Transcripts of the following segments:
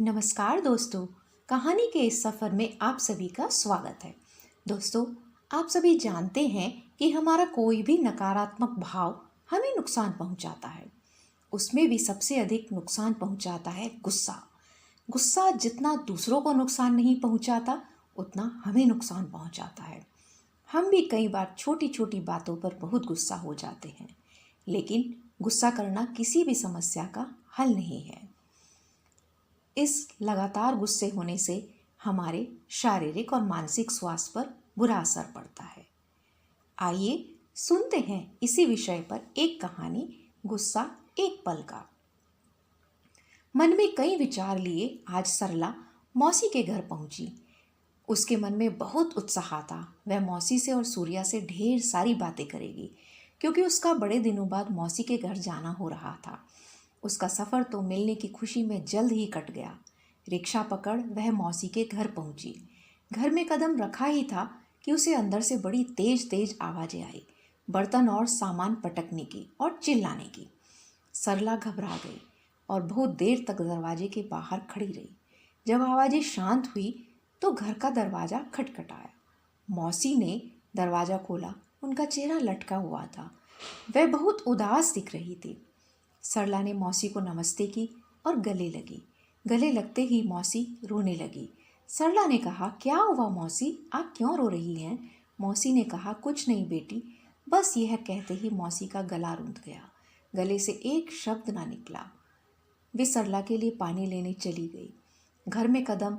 नमस्कार दोस्तों। कहानी के इस सफ़र में आप सभी का स्वागत है। दोस्तों, आप सभी जानते हैं कि हमारा कोई भी नकारात्मक भाव हमें नुकसान पहुंचाता है। उसमें भी सबसे अधिक नुकसान पहुंचाता है गुस्सा। गुस्सा जितना दूसरों को नुकसान नहीं पहुंचाता, उतना हमें नुकसान पहुंचाता है। हम भी कई बार छोटी छोटी बातों पर बहुत गुस्सा हो जाते हैं, लेकिन गुस्सा करना किसी भी समस्या का हल नहीं है। इस लगातार गुस्से होने से हमारे शारीरिक और मानसिक स्वास्थ्य पर बुरा असर पड़ता है। आइए सुनते हैं इसी विषय पर एक कहानी, गुस्सा एक पल का। मन में कई विचार लिए आज सरला मौसी के घर पहुंची। उसके मन में बहुत उत्साह था। वह मौसी से और सूर्या से ढेर सारी बातें करेगी, क्योंकि उसका बड़े दिनों बाद मौसी के घर जाना हो रहा था। उसका सफ़र तो मिलने की खुशी में जल्द ही कट गया। रिक्शा पकड़ वह मौसी के घर पहुंची। घर में कदम रखा ही था कि उसे अंदर से बड़ी तेज तेज आवाज़ें आई, बर्तन और सामान पटकने की और चिल्लाने की। सरला घबरा गई और बहुत देर तक दरवाजे के बाहर खड़ी रही। जब आवाज़ें शांत हुई तो घर का दरवाज़ा खटखटाया। मौसी ने दरवाज़ा खोला। उनका चेहरा लटका हुआ था। वह बहुत उदास दिख रही थी। सरला ने मौसी को नमस्ते की और गले लगी। गले लगते ही मौसी रोने लगी। सरला ने कहा, क्या हुआ मौसी, आप क्यों रो रही हैं? मौसी ने कहा, कुछ नहीं बेटी। बस यह कहते ही मौसी का गला रुंध गया। गले से एक शब्द ना निकला। वे सरला के लिए पानी लेने चली गई। घर में कदम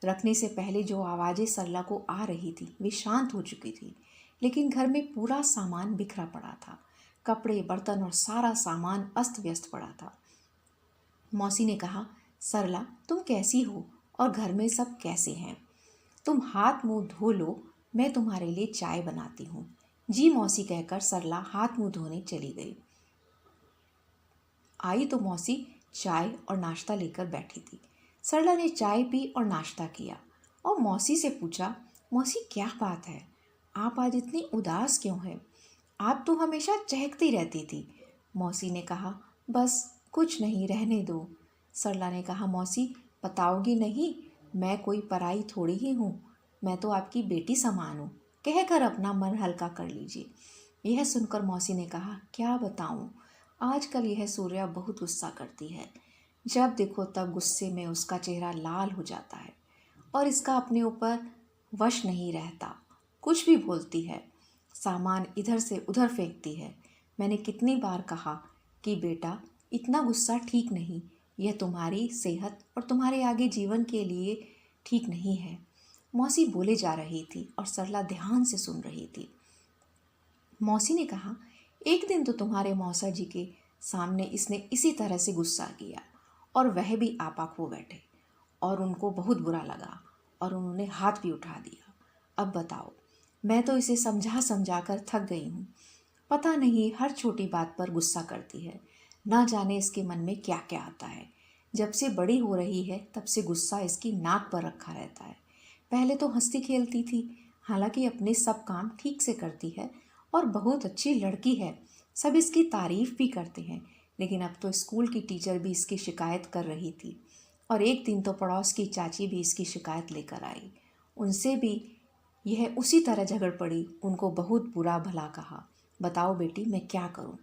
रखने से पहले जो आवाज़ें सरला को आ रही थी वे शांत हो चुकी थी, लेकिन घर में पूरा सामान बिखरा पड़ा था। कपड़े, बर्तन और सारा सामान अस्त व्यस्त पड़ा था। मौसी ने कहा, सरला तुम कैसी हो और घर में सब कैसे हैं? तुम हाथ मुंह धो लो, मैं तुम्हारे लिए चाय बनाती हूँ। जी मौसी कहकर सरला हाथ मुंह धोने चली गई। आई तो मौसी चाय और नाश्ता लेकर बैठी थी। सरला ने चाय पी और नाश्ता किया और मौसी से पूछा, मौसी क्या बात है, आप आज इतनी उदास क्यों हैं? आप तो हमेशा चहकती रहती थी। मौसी ने कहा, बस कुछ नहीं, रहने दो। सरला ने कहा, मौसी बताओगी नहीं? मैं कोई पराई थोड़ी ही हूँ, मैं तो आपकी बेटी समान हूँ, कहकर अपना मन हल्का कर लीजिए। यह सुनकर मौसी ने कहा, क्या बताऊँ, आजकल यह सूर्या बहुत गुस्सा करती है। जब देखो तब गुस्से में उसका चेहरा लाल हो जाता है और इसका अपने ऊपर वश नहीं रहता। कुछ भी बोलती है, सामान इधर से उधर फेंकती है। मैंने कितनी बार कहा कि बेटा इतना गुस्सा ठीक नहीं, यह तुम्हारी सेहत और तुम्हारे आगे जीवन के लिए ठीक नहीं है। मौसी बोले जा रही थी और सरला ध्यान से सुन रही थी। मौसी ने कहा, एक दिन तो तुम्हारे मौसा जी के सामने इसने इसी तरह से गुस्सा किया और वह भी आपा खो बैठे और उनको बहुत बुरा लगा और उन्होंने हाथ भी उठा दिया। अब बताओ, मैं तो इसे समझा समझा कर थक गई हूँ। पता नहीं हर छोटी बात पर गुस्सा करती है। ना जाने इसके मन में क्या क्या आता है। जब से बड़ी हो रही है तब से गुस्सा इसकी नाक पर रखा रहता है। पहले तो हंसती खेलती थी, हालांकि अपने सब काम ठीक से करती है और बहुत अच्छी लड़की है। सब इसकी तारीफ भी करते हैं, लेकिन अब तो स्कूल की टीचर भी इसकी शिकायत कर रही थी और एक दिन तो पड़ोस की चाची भी इसकी शिकायत लेकर आई। उनसे भी यह उसी तरह झगड़ पड़ी, उनको बहुत बुरा भला कहा। बताओ बेटी मैं क्या करूं?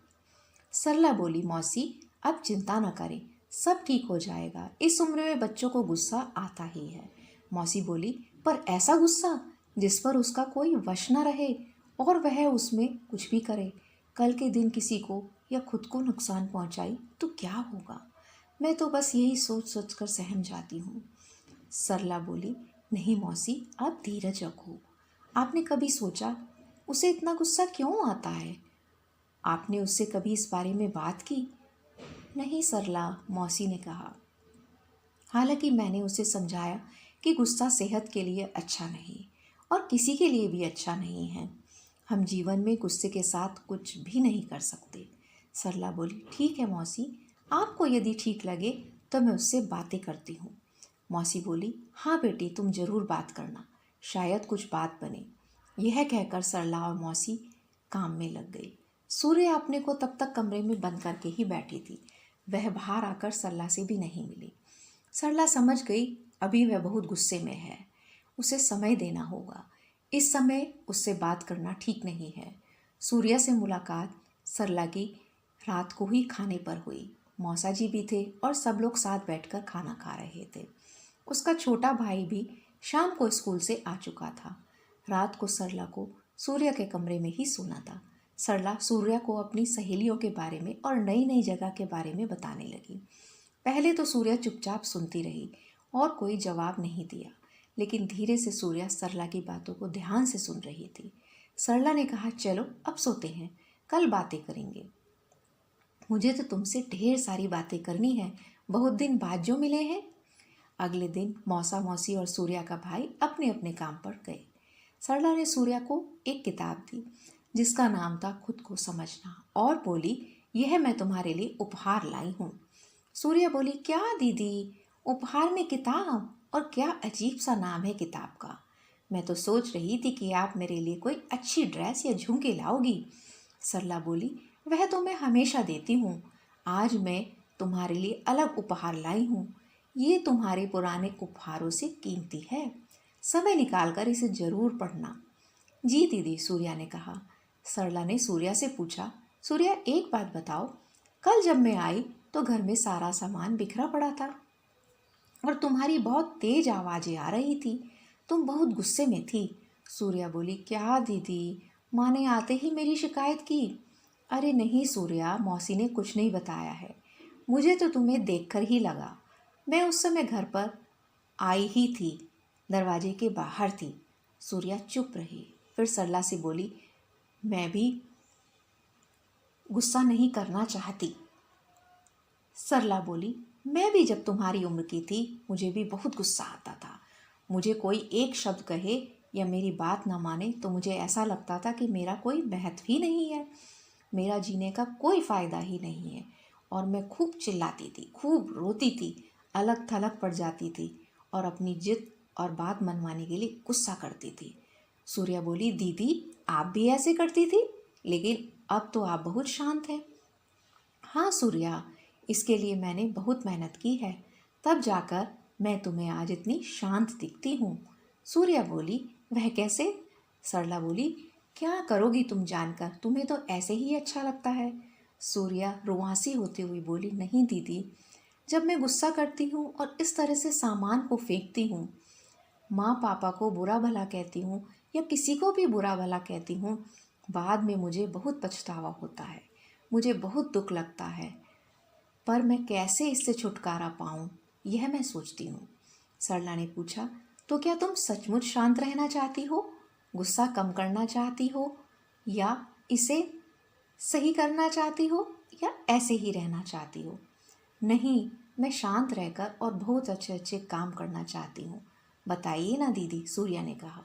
सरला बोली, मौसी अब चिंता न करें, सब ठीक हो जाएगा। इस उम्र में बच्चों को गुस्सा आता ही है। मौसी बोली, पर ऐसा गुस्सा जिस पर उसका कोई वश न रहे और वह उसमें कुछ भी करे। कल के दिन किसी को या खुद को नुकसान पहुंचाई तो क्या होगा? मैं तो बस यही सोच सोच कर सहम जाती हूँ। सरला बोली, नहीं मौसी आप धीरज रखो। आपने कभी सोचा उसे इतना गुस्सा क्यों आता है? आपने उससे कभी इस बारे में बात की? नहीं सरला, मौसी ने कहा। हालांकि मैंने उसे समझाया कि गुस्सा सेहत के लिए अच्छा नहीं और किसी के लिए भी अच्छा नहीं है। हम जीवन में गुस्से के साथ कुछ भी नहीं कर सकते। सरला बोली, ठीक है मौसी, आपको यदि ठीक लगे तो मैं उससे बातें करती हूँ। मौसी बोली, हाँ बेटी तुम जरूर बात करना, शायद कुछ बात बने। यह कहकर सरला और मौसी काम में लग गई। सूर्य अपने को तब तक कमरे में बंद करके ही बैठी थी। वह बाहर आकर सरला से भी नहीं मिली। सरला समझ गई अभी वह बहुत गुस्से में है, उसे समय देना होगा। इस समय उससे बात करना ठीक नहीं है। सूर्या से मुलाकात सरला की रात को ही खाने पर हुई। मौसा जी भी थे और सब लोग साथ बैठकर खाना खा रहे थे। उसका छोटा भाई भी शाम को स्कूल से आ चुका था। रात को सरला को सूर्या के कमरे में ही सोना था। सरला सूर्या को अपनी सहेलियों के बारे में और नई नई जगह के बारे में बताने लगी। पहले तो सूर्या चुपचाप सुनती रही और कोई जवाब नहीं दिया, लेकिन धीरे से सूर्या सरला की बातों को ध्यान से सुन रही थी। सरला ने कहा, चलो अब सोते हैं, कल बातें करेंगे। मुझे तो तुमसे ढेर सारी बातें करनी है, बहुत दिन बाद जो मिले हैं। अगले दिन मौसा मौसी और सूर्या का भाई अपने अपने काम पर गए। सरला ने सूर्या को एक किताब दी जिसका नाम था खुद को समझना और बोली, यह मैं तुम्हारे लिए उपहार लाई हूँ। सूर्या बोली, क्या दीदी, उपहार में किताब, और क्या अजीब सा नाम है किताब का। मैं तो सोच रही थी कि आप मेरे लिए कोई अच्छी ड्रेस या झुमके लाओगी। सरला बोली, वह तो मैं हमेशा देती हूँ, आज मैं तुम्हारे लिए अलग उपहार लाई हूँ। ये तुम्हारे पुराने उपहारों से कीमती है, समय निकाल कर इसे जरूर पढ़ना। जी दीदी, सूर्या ने कहा। सरला ने सूर्या से पूछा, सूर्या एक बात बताओ, कल जब मैं आई तो घर में सारा सामान बिखरा पड़ा था और तुम्हारी बहुत तेज आवाज़ें आ रही थी, तुम बहुत गुस्से में थी। सूर्या बोली, क्या दीदी, माँ ने आते ही मेरी शिकायत की। अरे नहीं सूर्या, मौसी ने कुछ नहीं बताया है, मुझे तो तुम्हें देखकर ही लगा। मैं उस समय घर पर आई ही थी, दरवाजे के बाहर थी। सूर्या चुप रही, फिर सरला से बोली, मैं भी गुस्सा नहीं करना चाहती। सरला बोली, मैं भी जब तुम्हारी उम्र की थी मुझे भी बहुत गुस्सा आता था। मुझे कोई एक शब्द कहे या मेरी बात ना माने तो मुझे ऐसा लगता था कि मेरा कोई महत्व ही नहीं है, मेरा जीने का कोई फ़ायदा ही नहीं है। और मैं खूब चिल्लाती थी, खूब रोती थी, अलग थलग पड़ जाती थी और अपनी जिद और बात मनवाने के लिए गुस्सा करती थी। सूर्या बोली, दीदी आप भी ऐसे करती थी, लेकिन अब तो आप बहुत शांत हैं। हाँ सूर्या, इसके लिए मैंने बहुत मेहनत की है, तब जाकर मैं तुम्हें आज इतनी शांत दिखती हूँ। सूर्या बोली, वह कैसे? सरला बोली, क्या करोगी तुम जानकर, तुम्हें तो ऐसे ही अच्छा लगता है। सूर्या रुआसी होते हुए बोली, नहीं दीदी, जब मैं गुस्सा करती हूँ और इस तरह से सामान को फेंकती हूँ, माँ पापा को बुरा भला कहती हूँ या किसी को भी बुरा भला कहती हूँ, बाद में मुझे बहुत पछतावा होता है, मुझे बहुत दुख लगता है, पर मैं कैसे इससे छुटकारा पाऊँ, यह मैं सोचती हूँ। सरला ने पूछा, तो क्या तुम सचमुच शांत रहना चाहती हो, गुस्सा कम करना चाहती हो, या इसे सही करना चाहती हो, या ऐसे ही रहना चाहती हो? नहीं, मैं शांत रहकर और बहुत अच्छे अच्छे काम करना चाहती हूँ। बताइए ना दीदी, सूर्या ने कहा।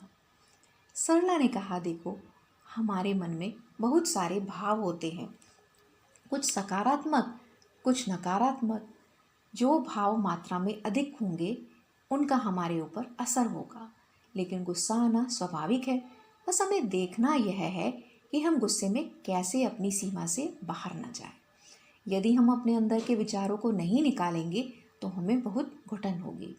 सरला ने कहा, देखो, हमारे मन में बहुत सारे भाव होते हैं, कुछ सकारात्मक, कुछ नकारात्मक। जो भाव मात्रा में अधिक होंगे उनका हमारे ऊपर असर होगा, लेकिन गुस्सा आना स्वाभाविक है। बस हमें देखना यह है कि हम गुस्से में कैसे अपनी सीमा से बाहर न जाए। यदि हम अपने अंदर के विचारों को नहीं निकालेंगे तो हमें बहुत घुटन होगी।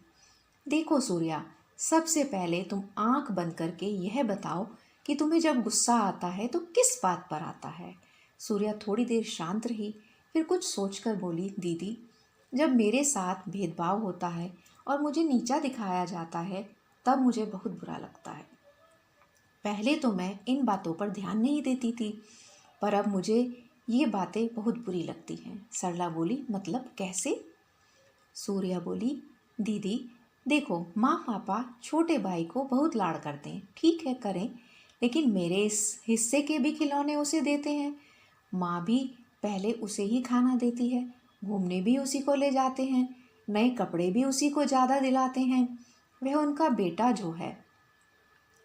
देखो सूर्या, सबसे पहले तुम आंख बंद करके यह बताओ कि तुम्हें जब गुस्सा आता है तो किस बात पर आता है। सूर्या थोड़ी देर शांत रही, फिर कुछ सोचकर बोली, दीदी, जब मेरे साथ भेदभाव होता है और मुझे नीचा दिखाया जाता है तब मुझे बहुत बुरा लगता है। पहले तो मैं इन बातों पर ध्यान नहीं देती थी, पर अब मुझे ये बातें बहुत बुरी लगती हैं। सरला बोली, मतलब कैसे? सूर्या बोली, दीदी देखो, माँ पापा छोटे भाई को बहुत लाड़ करते हैं, ठीक है करें, लेकिन मेरे इस हिस्से के भी खिलौने उसे देते हैं। माँ भी पहले उसे ही खाना देती है, घूमने भी उसी को ले जाते हैं, नए कपड़े भी उसी को ज़्यादा दिलाते हैं, वह उनका बेटा जो है।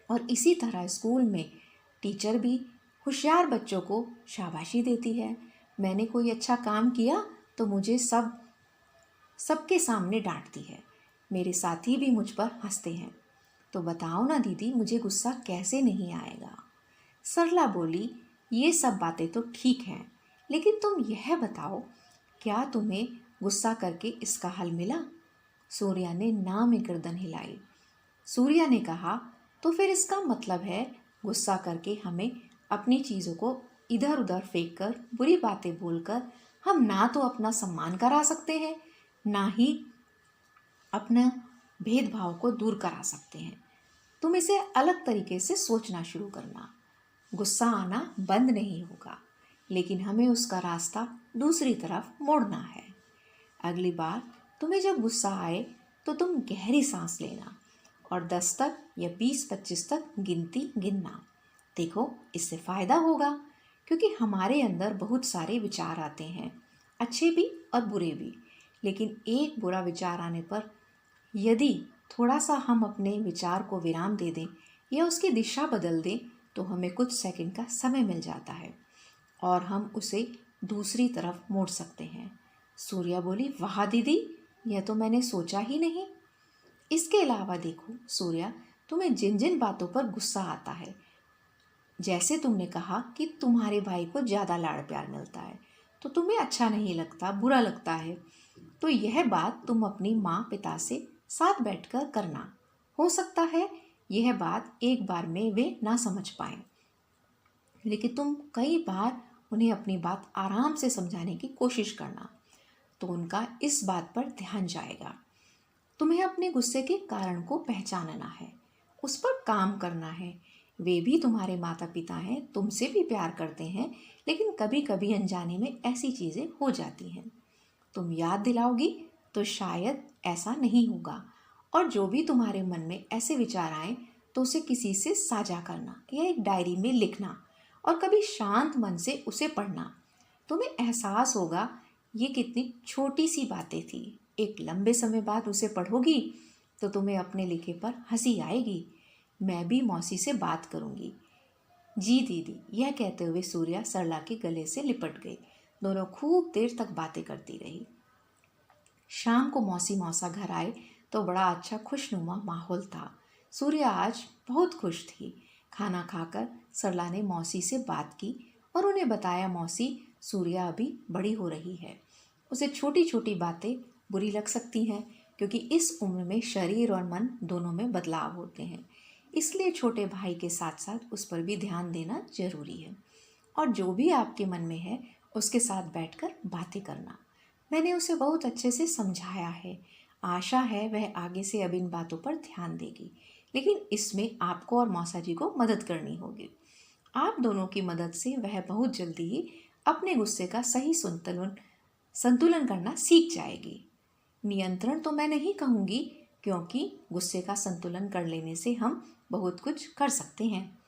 और इसी तरह स्कूल में टीचर भी होशियार बच्चों को शाबाशी देती है। मैंने कोई अच्छा काम किया तो मुझे सबके सामने डांटती है, मेरे साथी भी मुझ पर हंसते हैं। तो बताओ ना दीदी, मुझे गुस्सा कैसे नहीं आएगा? सरला बोली, ये सब बातें तो ठीक हैं, लेकिन तुम यह बताओ, क्या तुम्हें गुस्सा करके इसका हल मिला? सूर्या ने ना में गर्दन हिलाई। सूर्या ने कहा, तो फिर इसका मतलब है गुस्सा करके हमें अपनी चीज़ों को इधर उधर फेंक कर, बुरी बातें बोलकर हम ना तो अपना सम्मान करा सकते हैं, ना ही अपना भेदभाव को दूर करा सकते हैं। तुम इसे अलग तरीके से सोचना शुरू करना। गुस्सा आना बंद नहीं होगा, लेकिन हमें उसका रास्ता दूसरी तरफ मोड़ना है। अगली बार तुम्हें जब गुस्सा आए तो तुम गहरी सांस लेना और 10 तक या 20-25 तक गिनती गिनना। देखो, इससे फ़ायदा होगा, क्योंकि हमारे अंदर बहुत सारे विचार आते हैं, अच्छे भी और बुरे भी। लेकिन एक बुरा विचार आने पर यदि थोड़ा सा हम अपने विचार को विराम दे दें या उसकी दिशा बदल दें तो हमें कुछ सेकंड का समय मिल जाता है और हम उसे दूसरी तरफ मोड़ सकते हैं। सूर्या बोली, वाह दीदी, यह तो मैंने सोचा ही नहीं। इसके अलावा देखो सूर्या, तुम्हें जिन जिन बातों पर गुस्सा आता है, जैसे तुमने कहा कि तुम्हारे भाई को ज़्यादा लाड़ प्यार मिलता है तो तुम्हें अच्छा नहीं लगता, बुरा लगता है, तो यह बात तुम अपनी माँ पिता से साथ बैठकर करना। हो सकता है यह बात एक बार में वे ना समझ पाए, लेकिन तुम कई बार उन्हें अपनी बात आराम से समझाने की कोशिश करना, तो उनका इस बात पर ध्यान जाएगा। तुम्हें अपने गुस्से के कारण को पहचानना है, उस पर काम करना है। वे भी तुम्हारे माता पिता हैं, तुमसे भी प्यार करते हैं, लेकिन कभी कभी अनजाने में ऐसी चीज़ें हो जाती हैं। तुम याद दिलाओगी तो शायद ऐसा नहीं होगा। और जो भी तुम्हारे मन में ऐसे विचार आए तो उसे किसी से साझा करना या एक डायरी में लिखना और कभी शांत मन से उसे पढ़ना। तुम्हें एहसास होगा ये कितनी छोटी सी बातें थी। एक लंबे समय बाद उसे पढ़ोगी तो तुम्हें अपने लिखे पर हंसी आएगी। मैं भी मौसी से बात करूंगी। जी दीदी, यह कहते हुए सूर्या सरला के गले से लिपट गई। दोनों खूब देर तक बातें करती रही। शाम को मौसी मौसा घर आए तो बड़ा अच्छा खुशनुमा माहौल था। सूर्या आज बहुत खुश थी। खाना खाकर सरला ने मौसी से बात की और उन्हें बताया, मौसी, सूर्या अभी बड़ी हो रही है, उसे छोटी छोटी बातें बुरी लग सकती हैं, क्योंकि इस उम्र में शरीर और मन दोनों में बदलाव होते हैं। इसलिए छोटे भाई के साथ साथ उस पर भी ध्यान देना जरूरी है। और जो भी आपके मन में है उसके साथ बैठकर बातें करना। मैंने उसे बहुत अच्छे से समझाया है। आशा है वह आगे से अब इन बातों पर ध्यान देगी, लेकिन इसमें आपको और मौसा जी को मदद करनी होगी। आप दोनों की मदद से वह बहुत जल्दी ही अपने गुस्से का सही संतुलन करना सीख जाएगी। नियंत्रण तो मैं नहीं कहूँगी, क्योंकि गुस्से का संतुलन कर लेने से हम बहुत कुछ कर सकते हैं।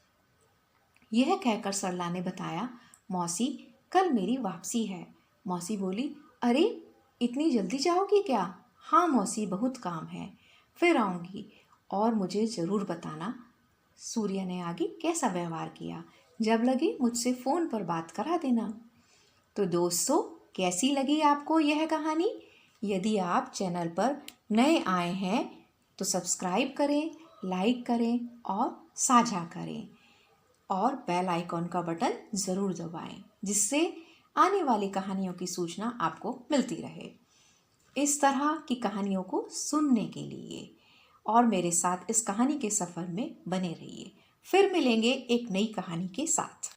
यह कहकर सरला ने बताया, मौसी, कल मेरी वापसी है। मौसी बोली, अरे इतनी जल्दी जाओगी क्या? हाँ मौसी, बहुत काम है, फिर आऊँगी और मुझे ज़रूर बताना सूर्या ने आगे कैसा व्यवहार किया। जब लगे मुझसे फ़ोन पर बात करा देना। तो दोस्तों, कैसी लगी आपको यह कहानी? यदि आप चैनल पर नए आए हैं तो सब्सक्राइब करें, लाइक करें और साझा करें और बेल आइकॉन का बटन ज़रूर दबाएं, जिससे आने वाली कहानियों की सूचना आपको मिलती रहे। इस तरह की कहानियों को सुनने के लिए और मेरे साथ इस कहानी के सफ़र में बने रहिए। फिर मिलेंगे एक नई कहानी के साथ।